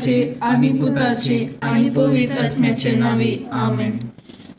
देवाचे आणि पुताचे आणि पवित्र आत्म्याचे नावे आमेन.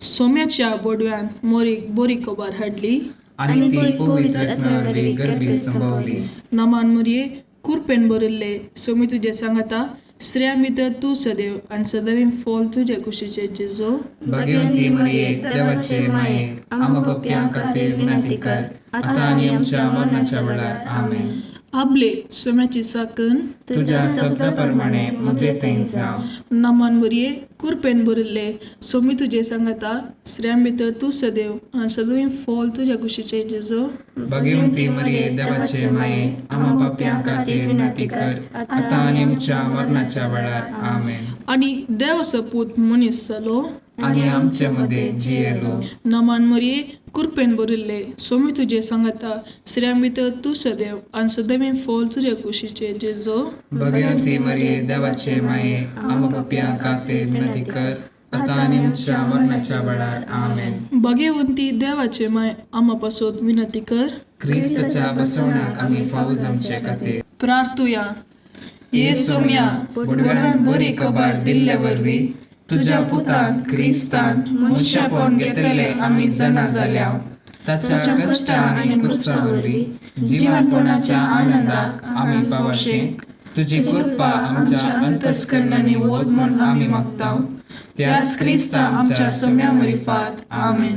सोम्याच्या बोडव्यान मोरीक बोरी कोबार हाडली आणि ती पवित्र आत्म्यावरवी गर्भीत संभवली. नमान मुरये कुरपेन बरिल्ले सोमी तुझे सांगता स्त्रियां भितर तू सदैव आणि सदैव फॉल तुझे कुशीचे जेजो. भाग्यवंती मरिये देवाचे माये आम्हा पप्प्यां खातीर विनंती कर आता आणि आमच्या मरणाच्या वेळार आमेन. आपले सोम्याची साकन तुझ्या शब्दाप्रमाणे म्हजे थंय जावं. नमान मुरये कुरपेन बरिल्ले सोमी तुझे सांगता स्त्रियां भितर तू सदैव आणि सदैव फॉल तुझे कुशीचे जेजो. भाग्यवंती मरिये देवाचे माये आम्हा पप्प्यां खातीर विनंती कर आता आणि आमच्या मरणाच्या वेळार आमेन. आणि देवाचो पूत मनीस जालो आणि आमच्या मध्ये जियेलो. नमान मरिये कुरपेन बरिल्ले सोमी तुझे सांगता स्त्रियां भितर तू सदैव आणि सदैव फॉल तुझे कुशीचे जेजो. भाग्यवंती मरिये देवाचे माये आम्हा पप्प्यां खातीर विनंती कर आता आणि आमच्या मरणाच्या वेळार आमेन. भाग्यवंती देवाचे माय आम्हा पासून विनंती कर. क्रिस्ताच्या बसवण्याक आम्ही फावो जमचे खातीर प्रार्थुया. ये सोम्या बोडव्यान बरी खबर दिल्ले वरवी तुझ्या पुतान क्रिस्तान मनशापण घेतले आम्ही जना जाल्या. ताच्या कष्टा आणि कुर्सा वरवी जिवनपणाच्या आनंदाक आम्ही पावशेक तुझी कृपा आमच्या अंतस्करणाने वोद म्हूण आम्ही मागताव. त्याच क्रिस्ता आमच्या सोम्या मरिफात आमेन.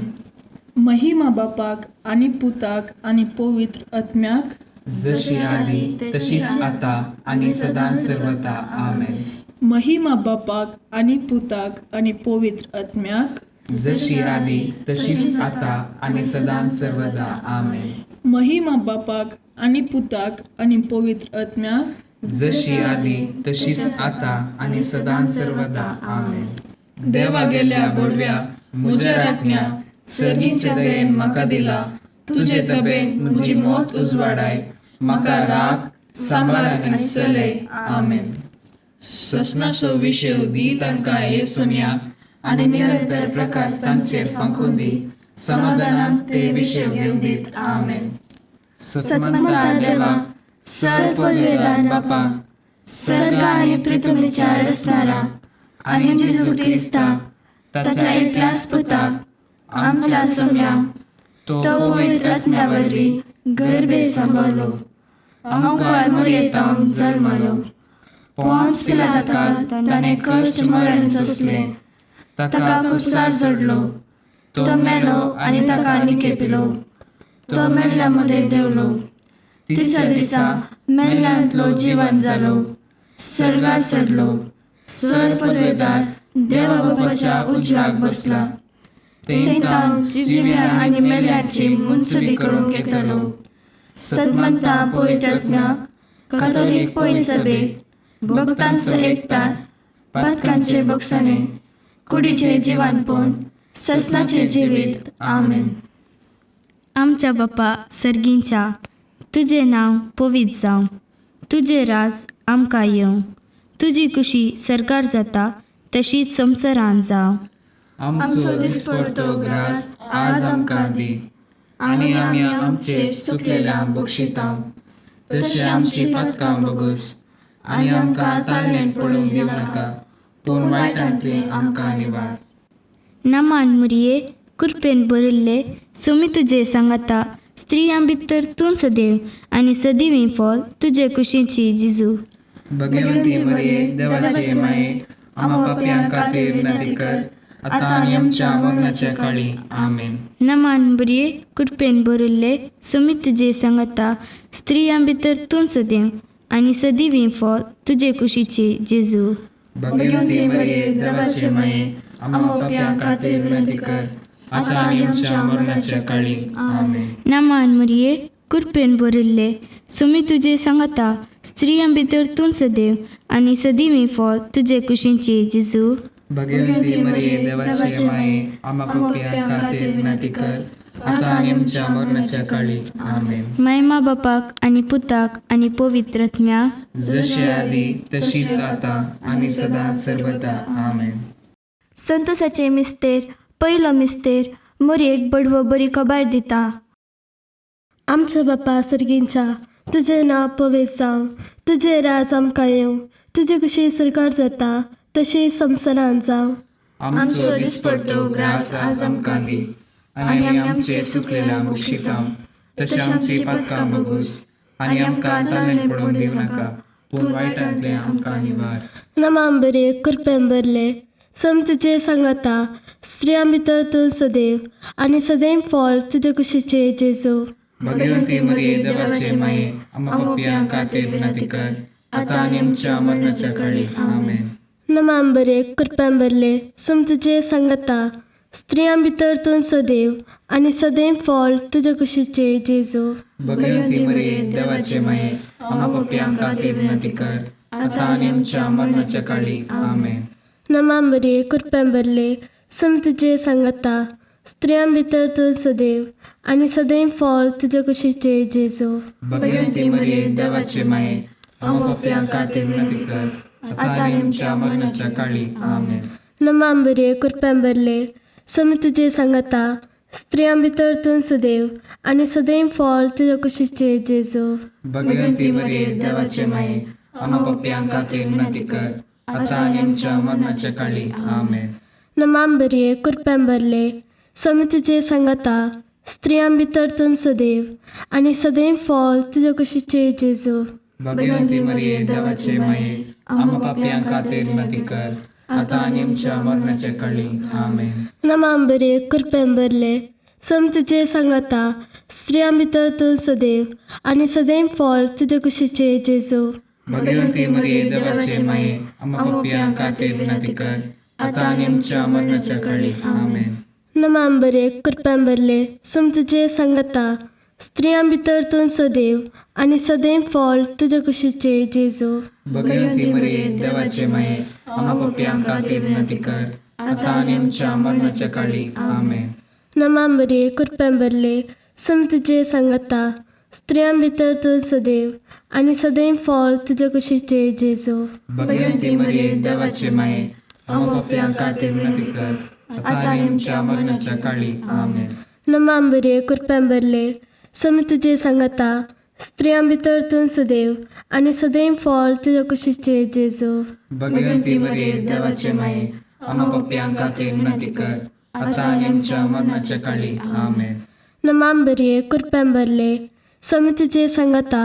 महिमा बापाक आणि पुताक आणि पवित्र आत्म्याक जशी आली तशीच आता आणि सदां सर्वदा आमेन. महिमा बापाक आणि पुताक आणि पवित्र आत्म्याक जशी आली तशीच आता आणि सदां सर्वदा आमेन. महिमा बापाक आणि पुताक आणि पवित्र आत्म्याक जशी आली तशीच आता आणि सदां सर्वदा आमेन. देवा गेल्या बोडव्या म्हज्या राखण्या सर्गीच्या दयेन म्हाका दिला. तुझे तबेन म्हजी मोत उजवाडाय म्हाका राख सांबाळ आनी चलय आमेन. ससनाचो विशय दी तांकां ये सोम्या आनी निरंतर प्रकाश तांचेर फांकून दी. समाधानान ते विशय घेवन दीत आमेन. सत्मंता देवा सर पदवेदार बापा सर्ग आणि पृथ्वीच्या रचणारा आणि जेजू ख्रिस्ता ताच्या एकल्याच पुताक आमच्या सोम्या तो पवित्र आत्म्यावरवी गर्भे सांभाळलो. अंकुर मोरयेतांक जल्मलो. पोंच पिलाताका ताणें कश्ट मरण सोंसले. ताका कुसार जोडलो. तो मेलो आनी ताका निकेपिलो. तो मेल्ल्या मध्ये देवलो. तिसऱ्या दिसा मेल्ल्यांतलो जिवंत जालो. सर्गार चडलो. सर पदवेदार देवा बापाच्या उजव्याक बसला. तेंतान जिव्या आनी मेल्ल्यांची मुनसुबी करूंक येतलो. सदमंता पवित्र आत्म्याक कातोलीक पयली सभेक भक्तांचो एकठाण पातकांचे बक्षणे कुडीचे जिवानपण ससनाचे जिवीत आमेन. आमच्या बापा सर्गींच्या तुझे नाव पवित्र जावं. तुझे राज आमकां येवं. तुजी कुशी सरकार जाता तशीच संवसारांत जावं. आमचो दिसपडतो ग्रास आज आमकां दी आनी आमी आमचे सुकलेल्यांक बक्षितांव. तशी आमची पातकां बगूस आनी आमकां ताळणेन पडूंक दिवं नाका पूण वायटांतले आमकां निवार. नमान मुरये कुरपेन बरिल्ले सोमी तुझे सांगता स्त्रियां भितर तूं सदैव आनी सदिवीं फॉल तुजे कुशीची जिजू. भगवंती मरिये देवाचे माये आम्हा पाप्यां खातीर विनंती कर आता आणि आमच्या मरणाच्या काळी आमेन. नमान मुरये कुरपेन बरिल्ले सोमी तुझे सांगता स्त्रियां भितर तूं सदैव आनी सदिवीं फॉल तुजे कुशीची जेजू. भगवंती मरिये देवाचे माये आम्हा पाप्यां खातीर विनंती कर आता आणि आमच्या मरणाच्या काळी आमेन. नमान मुरये कुरपेन बरिल्ले सोमी तुझे सांगता स्त्रियां भितर तूं सदैव आनी सदिवीं फॉल तुजे कुशीची जेजू. भगवंती मरिये देवाचे माये आम्हा पाप्यां खातीर विनंती कर आता आणि आमच्या मरणाच्या काळी आमेन. महिमा बापाक आणि पुताक आणि पवित्र आत्म्याक जशी आदी तशीच आता आणि सदा सर्वदा आमेन. संतोसाचे मिस्तेर पयलो मिस्तेर मोरयेक बडवो बरी खबर दिता. आमच्या बापा सर्गींच्या तुझे नाव पवित्र जावं. तुझे राज आमकां येवं. तुजे कशी सरकार जाता तशी संवसारांत जावं. आमचो दिसपडटो ग्रास आज आमकां दी, आनी आमी आमचे सुकलेल्या बुक्षितांव. तशी आमची पातकां बोगूस, आनी आमकां ताळमेळ पडोवंक दिवं नाका, पूण वायटांतले आमकां निवार. नमाम बरे कृपेन भरले सम तुजे सांगाता, स्त्रियां भितर तूं सदैव, आनी सदैव फळ तुजे कुशीचे जेजू. भगवंती मरिये देवाचे माये, आमकां पापियांक खातीर विनंती कर, आतां आनी आमच्या मरणाच्या काळी. आमेन. नमाम बरे कृपेन भरले सम तुजे सांगाता, स्त्रियां भितर तूं सदैव, आनी सदैव फळ तुजे कुशीचे जेजू. भगवंती मरिये देवाचे माये, आमकां पापियांक खातीर विनंती कर, आतां आनी आमच्या मरणाच्या काळी. आमेन. नमाम बरे कृपेन भरले सम तुजे सांगाता, स्त्रियां भितर तूं सदैव, आनी सदैव फळ तुजे कुशीचे जेजू. भगवंती मरिये देवाचे माये, आमकां पापियांक खातीर विनंती कर, आतां आनी आमच्या मरणाच्या काळी. आमेन. नमाम बरे कृपेन भरले सम तुजे सांगाता, स्त्रियां भितर तूं सदैव, आनी सदैव फळ तुजे कुशीचे जेजू. भगवंती मरिये देवाचे माये, आमकां पापियांक खातीर विनंती कर, आतां आनी आमच्या मरणाच्या काळी. आमेन. नमाम बरे कृपेन भरले सम तुजे सांगाता, स्त्रियां भितर तूं सदैव, आनी सदैव फळ तुजे कुशीचे जेजू. भगवंती मरिये देवाचे माये, आमकां पापियांक खातीर विनंती कर, आतां आनी आमच्या मरणाच्या काळी. आमेन. नमाम बरे कृपेन भरले सम तुजे सांगाता, स्त्रियां भितर तूं सदैव, आनी सदैव फळ तुजे कुशीचे जेजू. भगवंती मरिये देवाचे माये, आमकां पापियांक खातीर विनंती कर, आतां आनी आमच्या मरणाच्या काळी. आमेन. नमाम बरे कृपेन भरले सम तुजे सांगाता, स्त्रियां भितर तूं सदैव, आनी सदैव फळ तुजे कुशीचे जेजू. भगवंती मरिये देवाचे माये, आमकां पापियांक खातीर विनंती कर, आतां आनी आमच्या मरणाच्या काळी. आमेन. नमाम बरे कृपेन भरले सम तुजे सांगाता, स्त्रियां भितर तूं सदैव, आनी सदैव फळ तुजे कुशीचे जेजू. भगवंती मरिये देवाचे माये, आमकां पापियांक खातीर विनंती कर, आतां आनी आमच्या मरणाच्या काळी. आमेन. नमाम बरे कृपेन भरले सम तुजे सांगाता, स्त्रियां भितर तूं सदैव, आनी सदैव फळ तुजे कुशीचे जेजू. भगवंती मरिये देवाचे माये, आमकां पापियांक खातीर विनंती कर, आतां आनी आमच्या मरणाच्या काळी. आमेन. नमाम बरे कृपेन भरले सम तुजे सांगाता,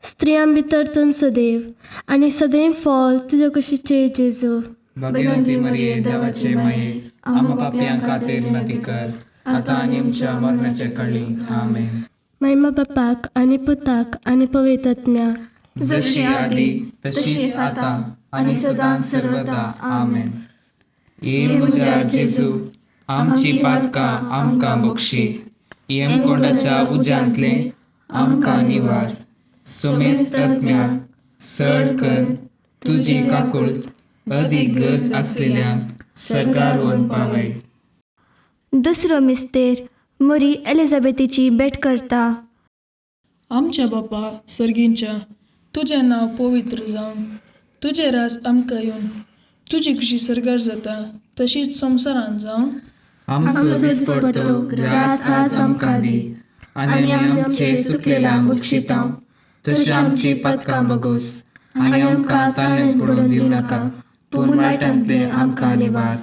स्त्रियां भितर तूं सदैव, आनी सदैव फळ तुजे कुशीचे जेजू. भगवंती मरिये देवाचे माये, आमकां पापियांक खातीर विनंती कर, आतां आनी आमच्या मरणाच्या काळी. आमेन. महिमा बापाक आनी पुताक आनी पवित्र आत्म्याक, जशी आदी तशीच आतां आनी सदां सर्वदा. आमेन. ये म्हज्या जेजू, आमची पातकां आमकां बक्षी, यमकोंडाच्या उज्यांतले आमकां निवार. सोमेस्त आत्म्याक सड कर तुजी काकुळट, अदीक गरज आसलेल्यांक सरकार व्हरून पावय. दुसरो मिस्तेर मोरी एलिझाबेथीची भेट करता. आमच्या बापा सर्गींच्या, तुजें नांव पवित्र जावन, तुजें रास आमकां येवन, तुजी कशी सरकार जाता तशीच संवसारांत जावन. आमचो दिसपडटो ग्रास आज आमकां दी, आनी आमी आमचे सुकलेल्यांक बक्षितांव. तशी आमची पातकां बोगूस, आनी आमकां ताळमेळ पडोवंक दिवं नाका, पूण वायटांतले आमकां निवार.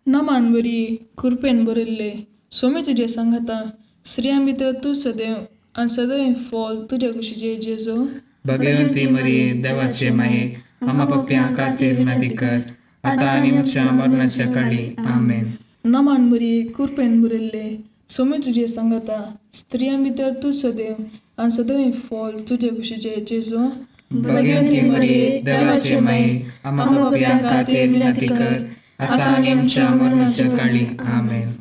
नमान बरी कृपेन बरयल्ले सोमी तुजे सांगाता, स्त्रियां भितर तूं सदैव, आनी सदैव फळ तुजे कुशीचे जेजू. भगवंती मरिये देवाचे माये, आमकां पापियांक खातीर विनंती कर, आतां आनी आमच्या मरणाच्या काळी. आमेन. नमान बरी कृपेन बरयल्ले सोमी तुजे सांगाता, स्त्रियां भितर तूं सदैव, आनी सदैव फळ तुजे कुशीचे जेजू. भगवंती मरिये देवाचे माये, आमकां पापियांक खातीर विनंती कर, आतां आनी आमच्या मरणाच्या काळी. आमेन.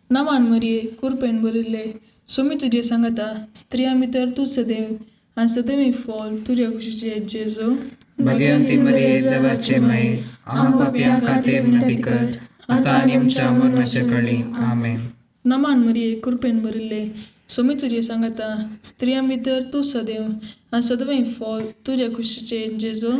नमान मरिये कृपेन बरयल्ले सोमी तुजे सांगाता, स्त्रियां भितर तूं सदैव, आनी सदैव फळ तुजे कुशीचे जेजू. भगवंती मरिये देवाचे माये, आमकां पापियांक खातीर विनंती कर, आतां आनी आमच्या मरणाच्या काळी. आमेन. नमान मरिये कृपेन बरयल्ले सोमी तुजे सांगाता, स्त्रियां भितर तूं सदैव, आनी सदैव फळ तुजे कुशीचे जेजू.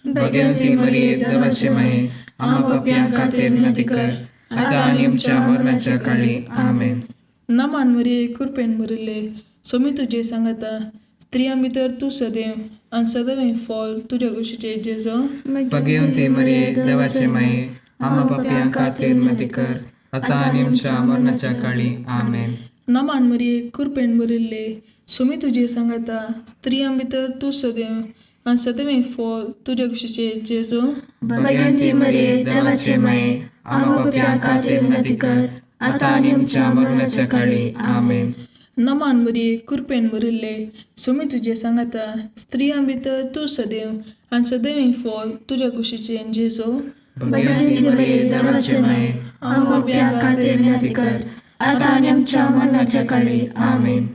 भगवंती मरिये देवाचे माये, आमकां पापियांक खातीर विनंती कर, आतां आनी आमच्या मरणाच्या काळी. आमेन. नमान मरिये कृपेन बरयल्ले सोमी तुजे सांगाता, स्त्रियां भितर तूं सदैव, आणि सदैव फॉल तुझ्या कुशीचे जेजो. भगवंती मरिये देवाचे माये, आम्हा पापयां खातीर विनंती कर, आता आणि आमच्या मरणाच्या काळी. आमेन. नमान मरिये कृपेन भरिल्ले, सुमी तुझे सांगता, स्त्रियां भितर तू सदैव आणि सदैव फॉल तुझ्या कुशीचे जेजो. भगवंती मरिये देवाचे माये, आम्हा पापयां खातीर विनंती कर, आता आणि आमच्या मरणाच्या काळी. आमेन. नमान मरिये कृपेन भरिल्ले, सुमी तुझे सांगता, स्त्रियां भितर तू सदैव आणि सदैव फॉल तुझ्या कुशीचे जेजो. भगवंती मरिये देवाचे माये, आम्हा पापयां खातीर विनंती कर, आता आणि आमच्या मरणाच्या काळी. आमेन.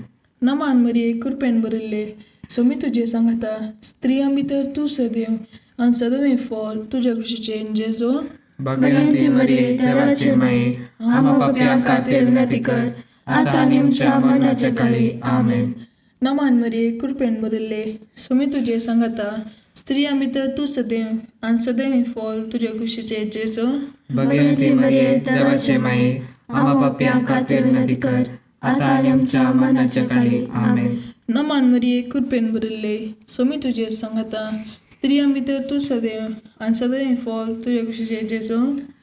नमान मरिये कृपेन भरिल्ले, सुमी तुझे सांगता, स्त्रियां भितर तू सदैव आणि सदैव फॉल तुझ्या कुशीचे जेजो. भगवंती मरिये देवाचे माये, आम्हा पापयां खातीर विनंती कर, आता आणि आमच्या मरणाच्या काळी. आमेन. नमान मरिये कृपेन भरिल्ले, सुमी तुझे सांगता, स्त्रियां भितर तू सदैव आणि सदैव फॉल तुझ्या कुशीचे जेजो. भगवंती मरिये देवाचे माये, आम्हा पापयां खातीर विनंती कर, आता आणि आमच्या मरणाच्या काळी. आमेन. नमान मरिये कृपेन भरिल्ले, सुमी तुझे सांगता, स्त्रियां भितर तू सदैव आणि सदैव फॉल तुझ्या कुशीचे जेजो.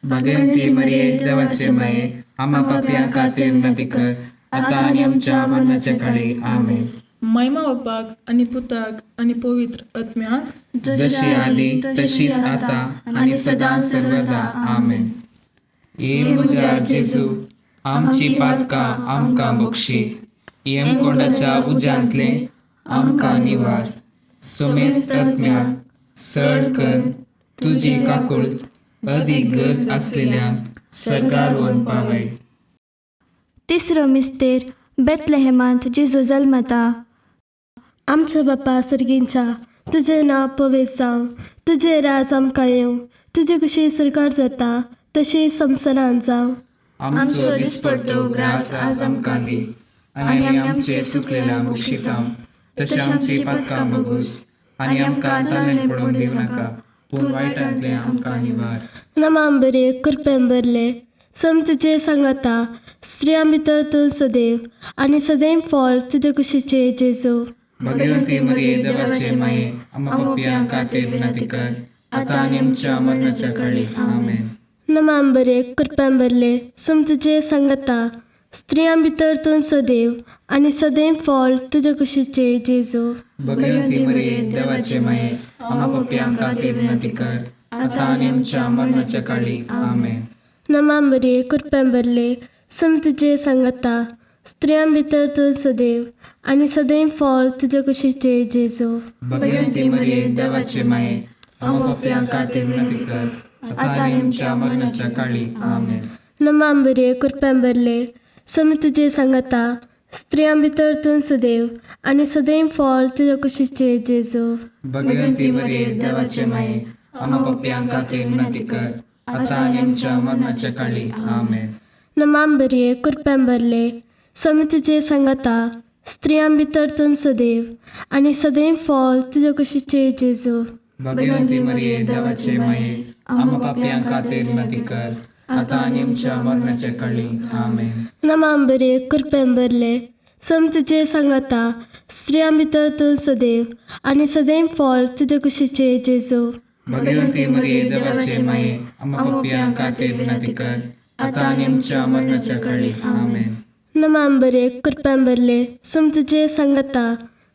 भगवंती मरिये देवाचे माये, आम्हा पापयां खातीर विनंती कर, आता आणि आमच्या मरणाच्या काळी. आमेन. महिमा बापाक आणि पुताक आणि पवित्र आत्म्याक, जशी आली तशीच आता आणि सदा सर्वदा. आमेन. ये म्हज्या जेजू, आमची पातकां आमकां बक्षी, येमकोंडाच्या उज्यांतले आमकां निवार. सोमेस्त आत्म्याक सड कर तुजी काकुळट, अदीक गरज असलेल्यांक सरकार व्हरून पावय. तिसरो मिस्तेर बेतलेहेमांत जेजू जल्मता. आमच्या बापा सर्गींच्या, तुझें नांव पवित्र जावं, तुजें राज आमकां येवं, तुजे कशी सरकार जाता तशी संवसारांत जावं. आमचो दिसपडटो ग्रास आज आमकां दी, आनी आमी आमचे चुकलेल्यांक बक्षितांव, तशें आमची पातकां बगूस, आनी आमकां ताणेन पडोवंक दिवं नाका, पूण वायटांतले आमकां निवार. नमांबरे कृपेन भरले, सम तुजे सांगता, स्त्रियां भितर तूं सदैव आनी सदैव फॉल तुजे कुशीचे जेजू. भगवंती मरिये देवाचे माये, आम्हा पापयां खातीर विनंती कर, आता आणि आमच्या मरणाच्या काळी. आमेन. नमांबरे कृपेन भरले, सम तुजे सांगता, स्त्रियां भितर तूं सदैव आनी सदैव फॉल तुजे कुशीचे जेजू. भगवंती मरिये देवाचे माये, आम्हा पापयां खातीर विनंती कर, आता आणि आमच्या मरणाच्या काळी. आमेन. नमांबरे कृपेन भरले, सम तुजे सांगता, स्त्रियां भितर तूं सदैव आनी सदैव फॉल तुजे कुशीचे जेजू. भगवंती मरिये देवाचे माये, आम्हा पापयां खातीर विनंती कर, आता आणि आमच्या मरणाच्या काळी. आमेन. नमांबरे कृपेन भरले, सम तुजे सांगता, स्त्रियां भितर तूं सदैव आनी सदैव फॉल तुजे कुशीचे जेजू. भगवंती मरिये देवाचे माये, आम्हा पापयां खातीर विनंती कर, आता आणि आमच्या मरणाच्या काळी. आमेन. नमांबरे कृपेन भरले, सम तुजे सांगता, स्त्रियां भितर तूं सदैव आनी सदैव फॉल तुजे कुशीचे जेजू. भगवंती मरिये देवाचे माये, आम्हा पापयां खातीर विनंती कर, आता आणि आमच्या मरणाच्या काळी. आमेन. नमांबरे कृपेन भरले, सम तुजे सांगता, स्त्रियां भितर तूं सदैव आनी सदैव फॉल तुजे कुशीचे जेजू. भगवंती मरिये देवाचे माये, आम्हा पापयां खातीर विनंती कर, आता आणि आमच्या मरणाच्या काळी. आमेन. नमांबरे कृपेन भरले, सम तुजे सांगता,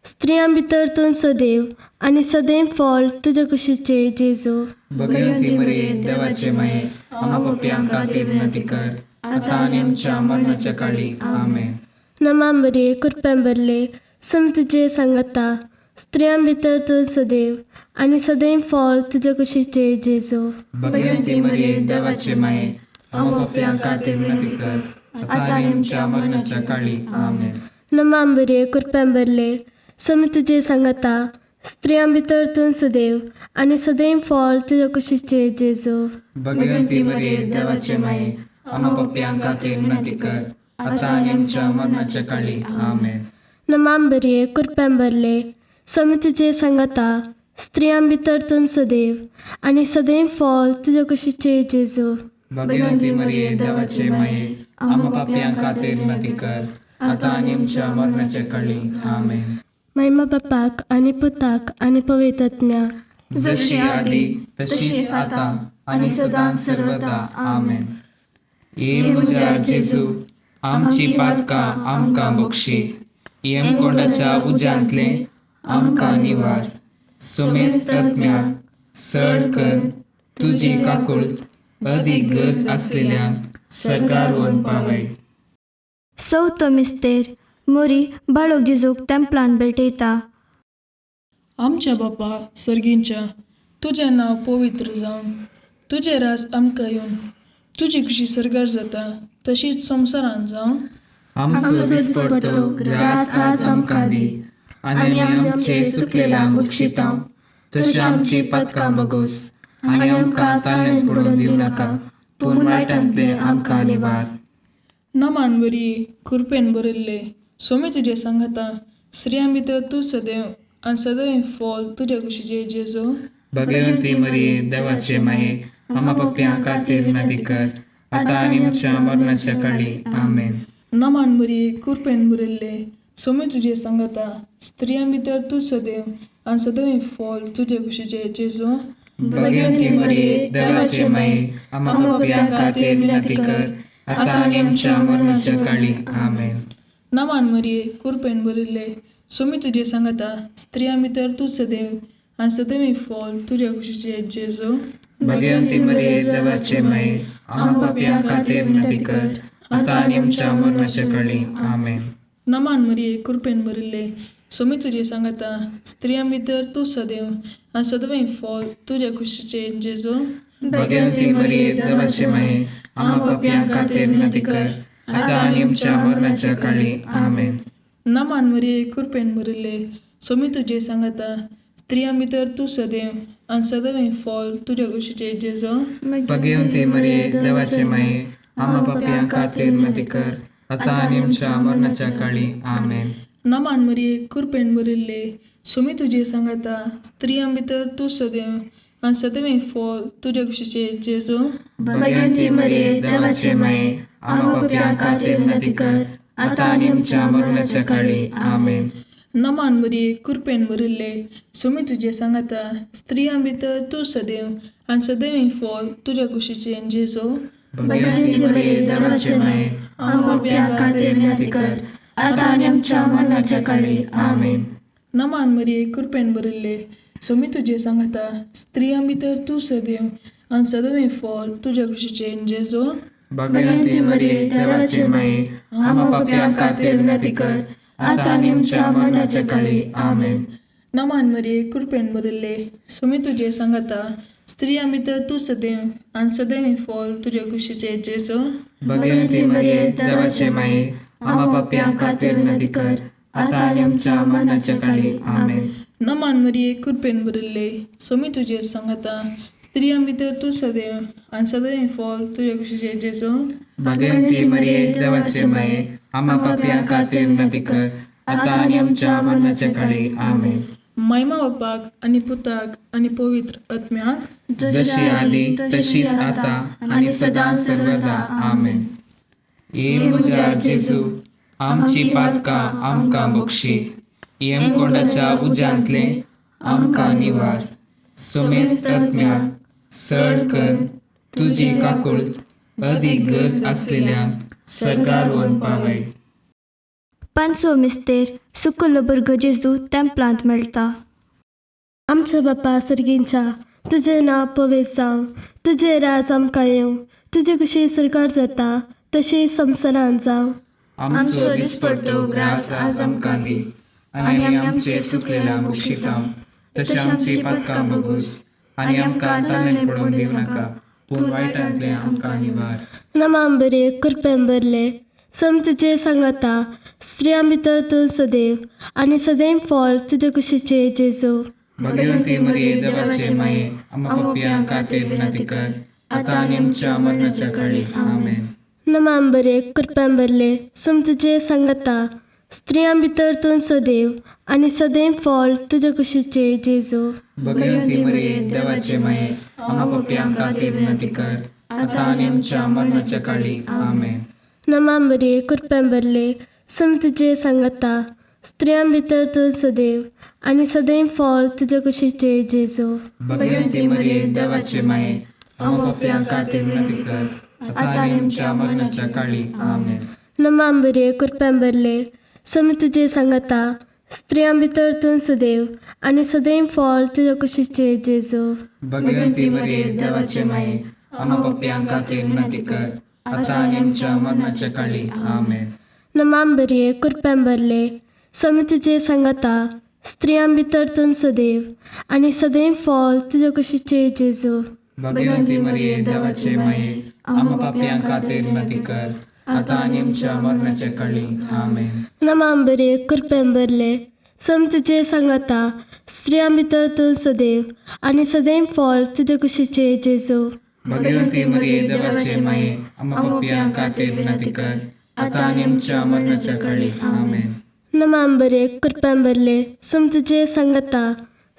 स्त्रियां भितर तूं सदैव आनी सदैव फॉल तुजे कुशीचे जेजू. भगवंती मरिये देवाचे माये, आम्हा पापयां खातीर विनंती कर, आता आणि आमच्या मरणाच्या काळी. आमेन. नमांबरे कृपेन भरले, सम तुजे सांगता, स्त्रियां भितर तूं सदैव आनी सदैव फॉल तुजे कुशीचे जेजू. भगवंती मरिये देवाचे माये, आम्हा पापयां खातीर विनंती कर, आता आणि आमच्या मरणाच्या काळी. आमेन. नमांबरे कृपेन भरले, सम तुजे सांगता, स्त्रियां भितर तूं सदैव आनी सदैव फॉल तुजे कुशीचे जेजू. भगवंती मरिये देवाचे माये, आम्हा पापयां खातीर विनंती कर, आता आणि आमच्या मरणाच्या काळी. आमेन. नमांबरे कृपेन भरले, सम तुजे सांगता, स्त्रियां भितर तूं सदैव आनी सदैव फॉल तुजे कुशीचे जेजू. भगवंती मरिये देवाचे माये, आम्हा पापयां खातीर विनंती कर, आता आणि आमच्या मरणाच्या काळी. आमेन. महिमा बापाक आनी पुताक आनी पवित्र आत्म्याक जशी आदी तशीच आता आणि सदां सर्वदा आमेन. ये म्हज्या जेजू आमची पातकां आमकां बक्षी, येमकोंडाच्या उज्यांतले आमकां निवार. सोमेस्त आत्म्याक सड कर तुजी काकुळट अदीक गरज आसलेल्यांक सरकार व्हरून पावय. चवथो मिस्तेर मोरी बाळोक जेजूक तेंपलांत भेटयता. आमच्या बापा सर्गींच्या, तुजें नांव पवित्र जावन, तुजें रास आमकां येवन, तुजी कशी सरकार जाता तशीच संवसारांत जावन. आमचो दिसपडटो ग्रास आज आमकां दी, आनी आमी आमचे सुकलेल्यांक बक्षितांव. तशी आमची पातकां बगोस, आनी आमकां ताळ्यांत पडून दिवं नाका, पूण वायटांतले आमकां निवार. नमान बरी कृपेन बरयल्ले, सोमी तुजे सांगाता, स्त्रियां भितर तूं सदैव आनी सदैव फॉल तुज्या कुशीचे जेजू. भगवंती मरिये देवाचे माये, आम्हा पापयां खातीर विनंती कर, आतां आनी आमच्या मरणाच्या काळी आमेन. नमान बरी कृपेन बरयल्ले, सोमी तुजे सांगाता, स्त्रियां भितर तूं सदैव आनी सदैव फॉल तुज्या कुशीचे जेजू. भगवंती मरिये देवाचे माये, आम्हा पापयां खातीर विनंती कर, आतां आनी आमच्या मरणाच्या काळी आमेन. नमान मरिये कृपेन बरयल्ले, सोमी तुजे सांगाता, स्त्रियां भितर तूं सदैव आनी सदैव फॉल तुज्या कुशीचे जेजू. भगवंती मरिये देवाचे माये, आम्हा पापयां खातीर विनंती कर, आतां आनी आमच्या मरणाच्या काळी आमेन. नमान मरिये कृपेन बरयल्ले, सोमी तुजे सांगाता, स्त्रियां भितर तूं सदैव आनी सदैव फॉल तुज्या कुशीचे जेजू. भगवंती मरिये देवाचे माये, आम्हा पापयां खातीर विनंती कर, आतां आनी आमच्या मरणाच्या काळी आमेन. नमान मरिये कृपेन बरयल्ले, सोमी तुजे सांगाता, स्त्रियां भितर तूं सदैव आनी सदैव फॉल तुज्या कुशीचे जेजू. भगवंती मरिये देवाचे माये, आम्हा पापयां खातीर विनंती कर, आतां आनी आमच्या मरणाच्या काळी आमेन. नमान मरिये कृपेन बरयल्ले, सोमी तुजे सांगाता, स्त्रियां भितर तूं सदैव आनी सदैव फॉल तुज्या कुशीचे जेजू. भगवंती मरिये देवाचे माये, आम्हा पापयां खातीर विनंती कर, आतां आनी आमच्या मरणाच्या काळी आमेन. नमान मरिये कृपेन बरयल्ले, सोमी तुजे सांगाता, स्त्रियां भितर तूं सदैव आनी सदैव फॉल तुज्या कुशीचे जेजू. भगवंती मरिये देवाचे माये, आम्हा पापयां खातीर विनंती कर, आतां आनी आमच्या मरणाच्या काळी आमेन. नमान मरिये कृपेन बरयल्ले, सोमी तुजे सांगाता, स्त्रियां भितर तूं सदैव आनी सदैव फॉल तुज्या कुशीचे जेजू. भगवंती मरिये देवाचे माये, आम्हा पापयां खातीर विनंती कर, आतां आनी आमच्या मरणाच्या काळी आमेन. नमान मरिये कृपेन बरयल्ले, सोमी तुजे सांगाता, स्त्रियां भितर तूं सदैव आनी सदैव फॉल तुज्या कुशीचे जेजू. भगवंती मरिये देवाचे माये, आम्हा पापयां खातीर विनंती कर, आतां आनी आमच्या मरणाच्या काळी आमेन. नमान मरिये कृपेन बरयल्ले, सोमी तुजे सांगाता, स्त्रियां भितर तूं सदैव आनी सदैव फॉल तुज्या कुशीचे जेजू. भगवंती मरिये देवाचे माये, आम्हा पापयां खातीर विनंती कर, आतां आनी आमच्या मरणाच्या काळी आमेन. महिमा बापाक आनी पुताक आनी पवित्र आत्म्याक, जशी आदी तशीच आता आणि सदां सर्वदा आमेन. ये म्हज्या जेजू आमची पातकां आमकां बक्षी, येमकोंडाच्या उज्यांतले आमकां निवार. सोमेस्त आत्म्याक सड कर तुजी काकुळट अदीक गरज आसलेल्यांक सरकार व्हरून पावय. पांचवो मिस्तेर सुकलो भुरगो जेजू तेंपलांत मेळटा. आमच्या बापा सर्गींच्या, तुजें नांव पवित्र जावं, तुजें राज आमकां येवं, तुजी कशी सरकार जाता तशी संवसारांत जावं. आमचो दिसपडटो ग्रास आज आमकां दी, आनी आमी आमचे सुकलेल्यांक बक्षितांव. तशी आमची पातकां बगूस, आनी आमकां ताळ्यांत पडून दिवं नाका, पूण वायटांतले आमकां निवार. नमान बरे कृपेन बरले, सोमी तुजे सांगाता, स्त्रियां भितर तूं सदैव आनी सदैव फॉल तुज्या कुशीचे जेजू. भगवंती मरिये देवाचे माये, आम्हा पापयां खातीर विनंती कर, आतां आनी आमच्या मरणाच्या काळी आमेन. नमान बरे कृपेन बरले, सोमी तुजे सांगाता, स्त्रियां भितर तूं सदैव आनी सदैव फॉल तुज्या कुशीचे जेजू. भगवंती मरिये देवाचे माये, आम्हा पापयां खातीर विनंती कर, आतां आनी आमच्या मरणाच्या काळी आमेन. नमान बरे कृपेन बरले, सोमी तुजे सांगाता, स्त्रियां भितर तूं सदैव आनी सदैव फळ तुज्या कुशीचे जेजू. भगवंती मरिये देवाचे माये, आमकां पाप्यांक खातीर विनंती कर, आता आनी आमच्या मरणाच्या काळी. आमेन. नमांबरे कृप्यांबरले सम तुजे सांगता, स्त्रियां भितर तूं सदैव आनी सदैव फळ तुज्या कुशीचे जेजू. भगवंती मरिये देवाचे माये, आमकां पाप्यांक खातीर विनंती कर, आता आनी आमच्या मरणाच्या काळी. आमेन. नमांबरे कृप्यांबरले सम तुजे सांगता, स्त्रियां भितर तूं सदैव आनी सदैव फळ तुज्या कुशीचे जेजू. भगवंती मरिये देवाचे माये, आमकां पाप्यांक खातीर विनंती कर, आता आनी आमच्या मरणाच्या काळी. आमेन. नमांबरे कृप्यांबरले सम तुजे सांगता, स्त्रियां भितर तूं सदैव आनी सदैव फळ तुज्या कुशीचे जेजू. भगवंती मरिये देवाचे माये, आमकां पाप्यांक खातीर विनंती कर, आता आनी आमच्या मरणाच्या काळी. आमेन. नमांबरे कृप्यांबरले सम तुजे सांगता,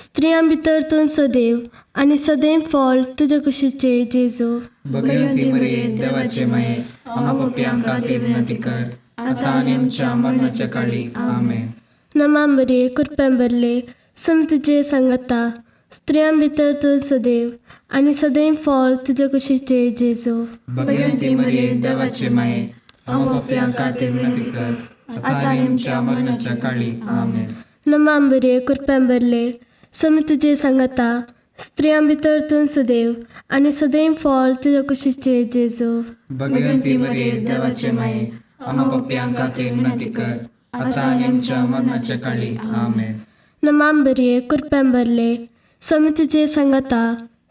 स्त्रियां भितर तूं सदैव आनी सदैव फळ तुज्या कुशीचे जेजू. भगवंती मरिये देवाचे माये, आमकां पाप्यांक खातीर विनंती कर, आता आनी आमच्या मरणाच्या काळी. आमेन. नमांबरे कृप्यांबरले सम तुजे सांगता, स्त्रियां भितर तूं सदैव आनी सदैव फळ तुज्या कुशीचे जेजू. भगवंती मरिये देवाचे माये, आमकां पाप्यांक खातीर विनंती कर, आता आनी आमच्या मरणाच्या काळी. आमेन. नमांबरे कृप्यांबरले सम तुजे सांगता, स्त्रियां भितर तूं सदैव आनी सदैव फळ तुज्या कुशीचे जेजू. भगवंती मरिये देवाचे माये, आमकां पाप्यांक खातीर विनंती कर, आता आनी आमच्या मरणाच्या काळी. आमेन. नमांबरे कृप्यांबरले सम तुजे सांगता,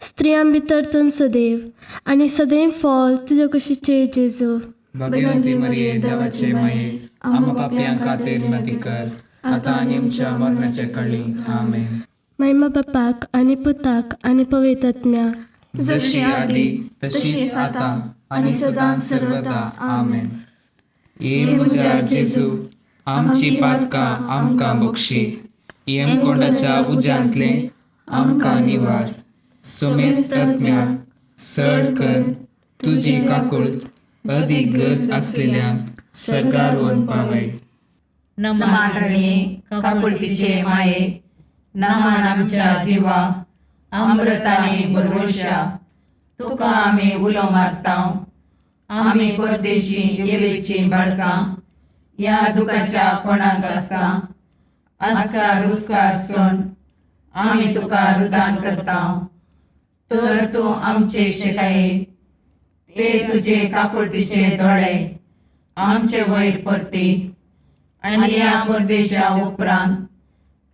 स्त्रियां भितर तूं सदैव आनी सदैव फळ तुज्या कुशीचे जेजू. भगवंती मरिये देवाचे माये, आमकां पाप्यांक खातीर विनंती कर, आता आनी आमच्या मरणाच्या काळी. आमेन. महिमा बापाक आनी पुताक आनी पवित्र आत्म्याक, जशी आदी तशीच आता आनी सदां सर्वदा. आमेन. ये म्हज्या जेजू, आमची पातकां आमकां बक्षी, यमकोंडाच्या उज्यांतले आमकां निवार. सोमेस्त आत्म्याक सड कर तुजी काकुळट अदीक गरज आसलेल्यांक सरकार व्हरून पावय. नमान रणे काकुळतीचे माये, नमान आमच्या जिवा, अमृताने भरवशा, तुका आमी उलो मारताव. आमी परदेशी येवेची बाळकां, या दुखाच्या कोणाक आसता, आस्कार रुस्कार सोन आमी तुका रुदान करताव. तर तूं आमचे शेकाये, ते तुजे काकुळतीचे दोळे आमचे वयर परती, आनी या परदेशा उपरांत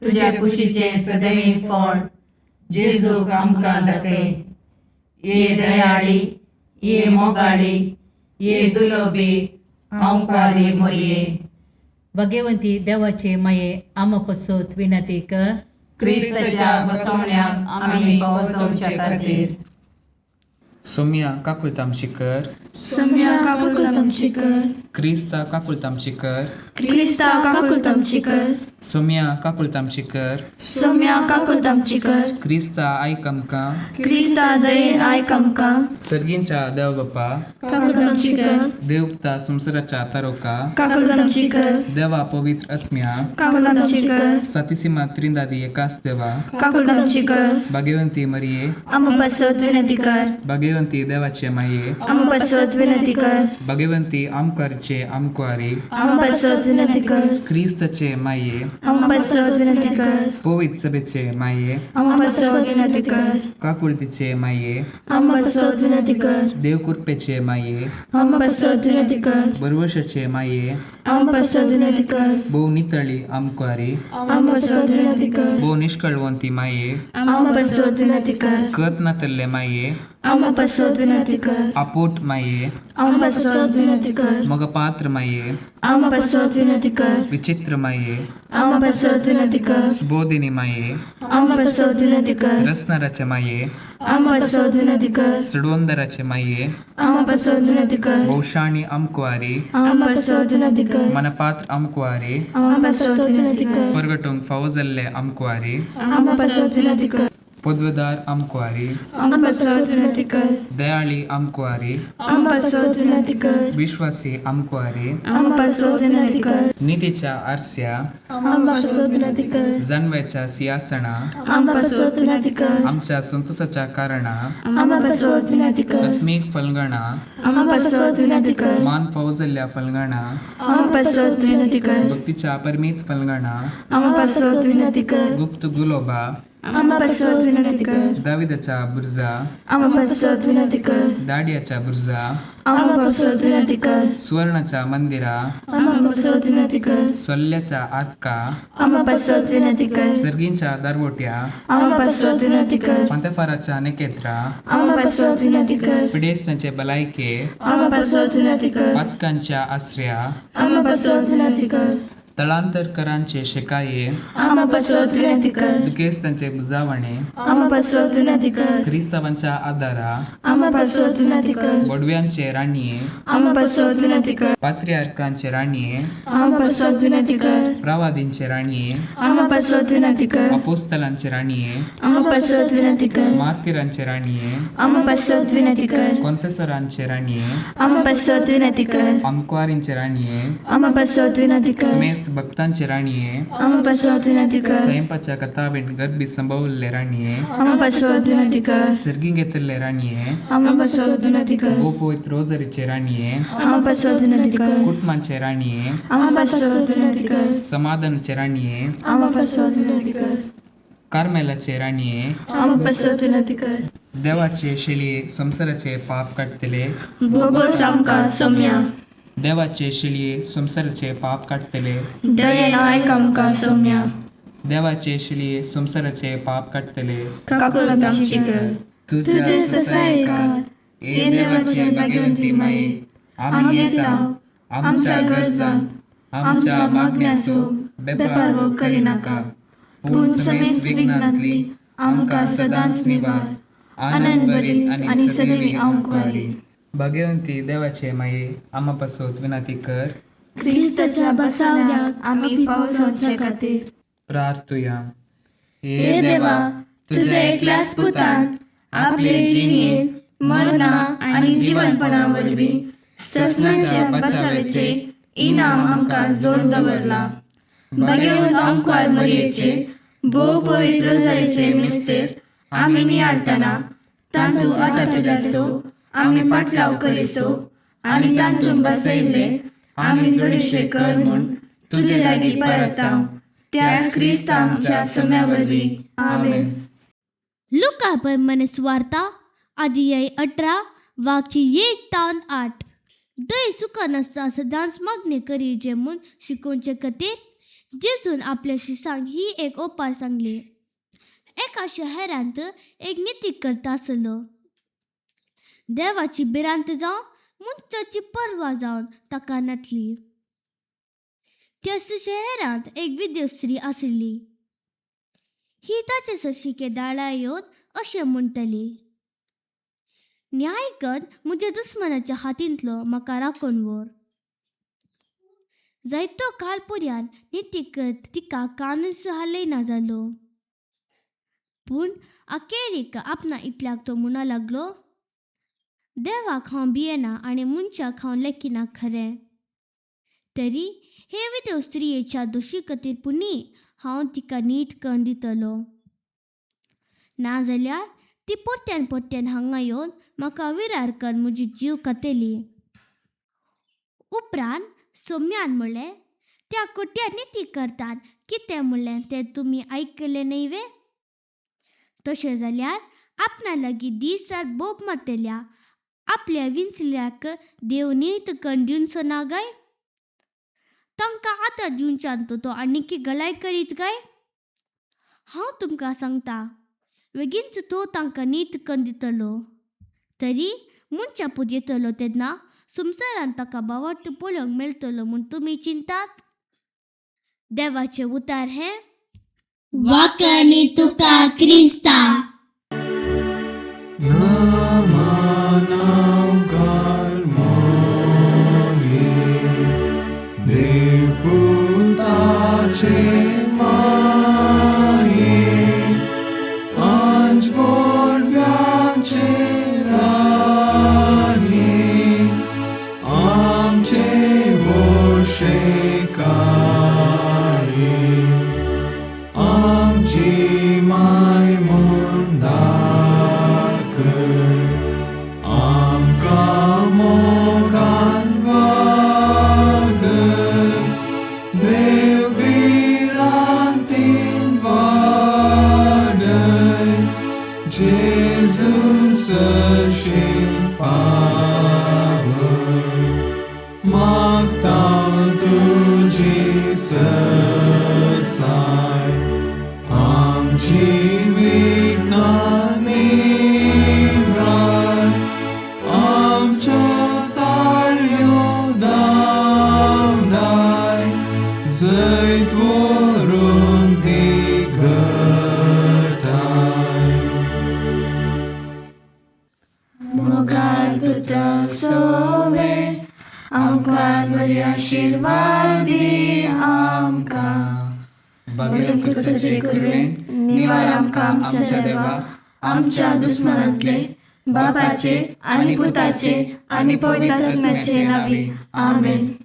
तुज्या कुशीचे सदैव फळ जेजूक आमकां दाखय. ये दयाळी, ये मोगाळी, ये दुलोबी अंकारी मरिये. भगवंती देवाचे माये, आम पसोत विनंती कर. क्रिस्ताच्या बसवण्याक आमी पावसोवचे खातीर सोम्या काकुळतामची कर, सम्या काकुळतामची कर, क्रिस्ता काकुळतामची कर, क्रिस्ता काकुळतामची कर, सोम्या काकुळतामची कर, सम्या काकुळतामची कर, क्रिस्ता आयक आमकां. क्रिस्ता दयेन आयक आमकां. सर्गींच्या देव बापा, काकुळतामची कर, देवता संवसाराच्या तारोका, काकुळतामची कर, देवा पवित्र आत्म्या, काकुळतामची कर, सातिसिमा त्रिंदादी एकाच देवा, काकुळतामची कर. भगवंती मरिये, आम पसत विनंती कर, भगवंती देवाचे माये, आम पसत विनंती कर, भगवंती आमकारचे आमकुआरी, आम पसत विनंती कर, क्रिस्तचे माये, आम पसत विनंती कर, पवित्र सभेचे माये, आम पसत विनंती कर, काकुळतीचे माये, आम पसत विनंती कर, देवकृपेचे माये, आम पसत विनंती कर, बरवशाचे माये, आम पसत विनंती कर, भोव नितळी आमकुआरी, आम पसत विनंती कर, भोव निष्कळवंती माये, आम पसत विनंती कर, कत नातल्ले माये, आम पसत विनंती कर, आपोट माये, आम पसत विनंती कर, मग पात्र माये, आम पसत विनंती कर, विचित्र माये, आम पसत विनंती कर, सुबोधिनी माये, आम पसत विनंती कर, रसनाराचे माये, आम पसत विनंती कर, चडवंदराचे माये, आम पसत विनंती कर, भौशाणी आमकुआरी, आम पसत विनंती कर, मनपात्र आमकुआरी, आम पसत विनंती कर, परगटूंक फावो जाल्ले आमकुआरी, आम पसत विनंती कर, पदवेदार आमकुआरी आम पासत विनंती कर दयाळी आमकुआरी आम पासत विनंती कर विश्वासी आमकुआरी आम पासत विनंती कर नीतीच्या आरस्या आम पासत विनंती कर जाणव्याच्या सिंहासना आम पासत विनंती कर आमच्या संतोषाच्या कारणा आम पासत विनंती कर आत्मिक फलगणा आम पासत विनंती कर मान फौजल्या फलगणा आम पासत विनंती कर भक्तीच्या परमित फलगणा आम पासत विनंती कर गुप्त गुलोबा आम पासत विनंती कर दाविदाच्या बुर्जा आम पासत विनंती कर दाडियाच्या बुर्जा आम पासत विनंती कर सुवर्णाच्या मंदिरा आम पासत विनंती कर सोल्ल्याच्या आतका आम पासत विनंती कर सर्गींच्या दारवोट्या आम पासत विनंती कर पंतफाराच्या नेकेत्रा आम पासत विनंती कर पिडेस्तांचे बलायके आम पासत विनंती कर पातकांच्या आश्रया आम पासत विनंती कर तळांतरकरांचे शिकाये आम पासत विनंती कर दुखेस्तांचे बुजावणे आम पासत विनंती कर क्रिस्तावांच्या आदारा आम पासत विनंती कर बडव्यांचे राणीये आम पासत विनंती कर पात्रियार्कांचे राणीये आम पासत विनंती कर प्रवादींचे राणीये आम पासत विनंती कर अपोस्तलांचे राणीये आम पासत विनंती कर मार्तिरांचे राणीये आम पासत विनंती कर कॉन्फेसरांचे राणीये आम पासत विनंती कर आमकुआरींचे राणीये आम पासत विनंती कर समेस्त भक्तांचे राणीये आम पासत विनंती कर स्वयंपाच्या कथावीण गर्भी संभवले राणीये आम पासत विनंती कर सर्गी घेतले राणीये आम पासत विनंती कर गोपोइत रोजरीचे राणीये आम पासत विनंती कर कुटुंबांचे राणीये आम पासत विनंती कर समाधानाचे राणीये आम पासत विनंती कर कार्मेलाचे राणीये आम पासत विनंती कर देवाचे शिलिये संसाराचे पाप काढतले भोगोस आमकां सौम्या देवाचे शिलिये संसाराचे पाप काढतले दयेन आयक आमकां सौम्या देवाचे शिलिये संसाराचे पाप काढतले काकूल आमची कर तुझे ससायकार हे देवाचे भाग्यवंती माये आम्ही येता आमच्या गरजां आमच्या मागण्याचो बेपारवो करिनाका पूण समेस्त विघ्नांतली आमकां सदांच निवार आनंद भरीत आनी सदैवी आमकुआरी भाग्यवंती देवाचे माये आम्हा पासत विनंती कर क्रिस्ताच्या बसावण्याक आम्ही पावसाचे खातीर प्रार्थुया हे देवा तुझ्या एकल्याच पुतान आपले जिणेन मरणा आनी जीवनपणा वरवीं ससनाच्या बचावेचे इनाम आमकां जोड दवरला भाग्यवंत आमकुआर मरयेचे भोव पवित्र रोजारीचे मिस्तेर आमी नियाळतना तांतू आटापिल्यासो आमी पाटलाव करिसो आनी तांतून बसयले आमी जोडीशे कर म्हूण तुजे लागीं परताव त्याच क्रिस्त आमच्या सम्या वरवीं आमेन. लुका मन स्वार्था अध्याय 18 वाक्य 1-8. दय सुका नसता सदांच मागणे करी जे म्हूण शिकोवचे खातीर जेजून आपल्या शिसांक ही एक ओपार सांगली. एका शहरांत एक नितीक करता आसलो. देवाची भिरांत जावन मुंचाची परवा जावन ताका नातली. त्या शहरांत एक विधव स्त्री आशिल्ली. ही ताचे सोशिके दाळा येवन अशें म्हणटली, न्याय कर म्हज्या दुस्मनाच्या हातींतलो म्हाका राखून व्हर. जायतो काळ पर्यान नितीक तिका कानूच हालयना जालो. पूण अखेरीक आपणा इतल्याक तो म्हणू लागलो, देवाक हांव भियेना आनी मनशाक हांव लेखिना खरें. तरी हे विधव स्त्रियेच्या दोशी खातीर पुनी हांव तिका नीट करून दितलो. नाजाल्यार ती परत्यान हांगा येवन म्हाका विरार करून म्हजी जीव कातेली. उपरांत सौम्यान म्हणलें, त्या कोट्या नितीक करतात कितें म्हणलें तें तुमी आयकलें न्हय वे? तशें जाल्यार आपणा लागीं दिसार बोब मारतेल्या आपल्या विंचल्याक देव नीत करून दिवचो ना गाय? तांकां आदार दिवच्यान तो आनीक गलाय करीत गाय? हांव तुमकां सांगता, बेगीनच तो तांकां नीत करून दितलो. तरी मनशा पूत येतलो तेन्ना संवसारांत ताका बावट पळोवंक मेळटलो म्हूण तुमी चिंतात? देवाचें उतार हें. वाकणी तुका क्रिस्ता. Deputace mai जैत व्हरून ती घटाय. मोगान पुत्र सोवे आमकां बरी आशिर्वाद दी आमकां. भगेन कुसाचे कुरवेन निवार आमकां आमच्या देवा आमच्या दुस्मनांतले बापाचे आनी पुताचे आनी पवित्र आत्म्याचे नावी. आमेन.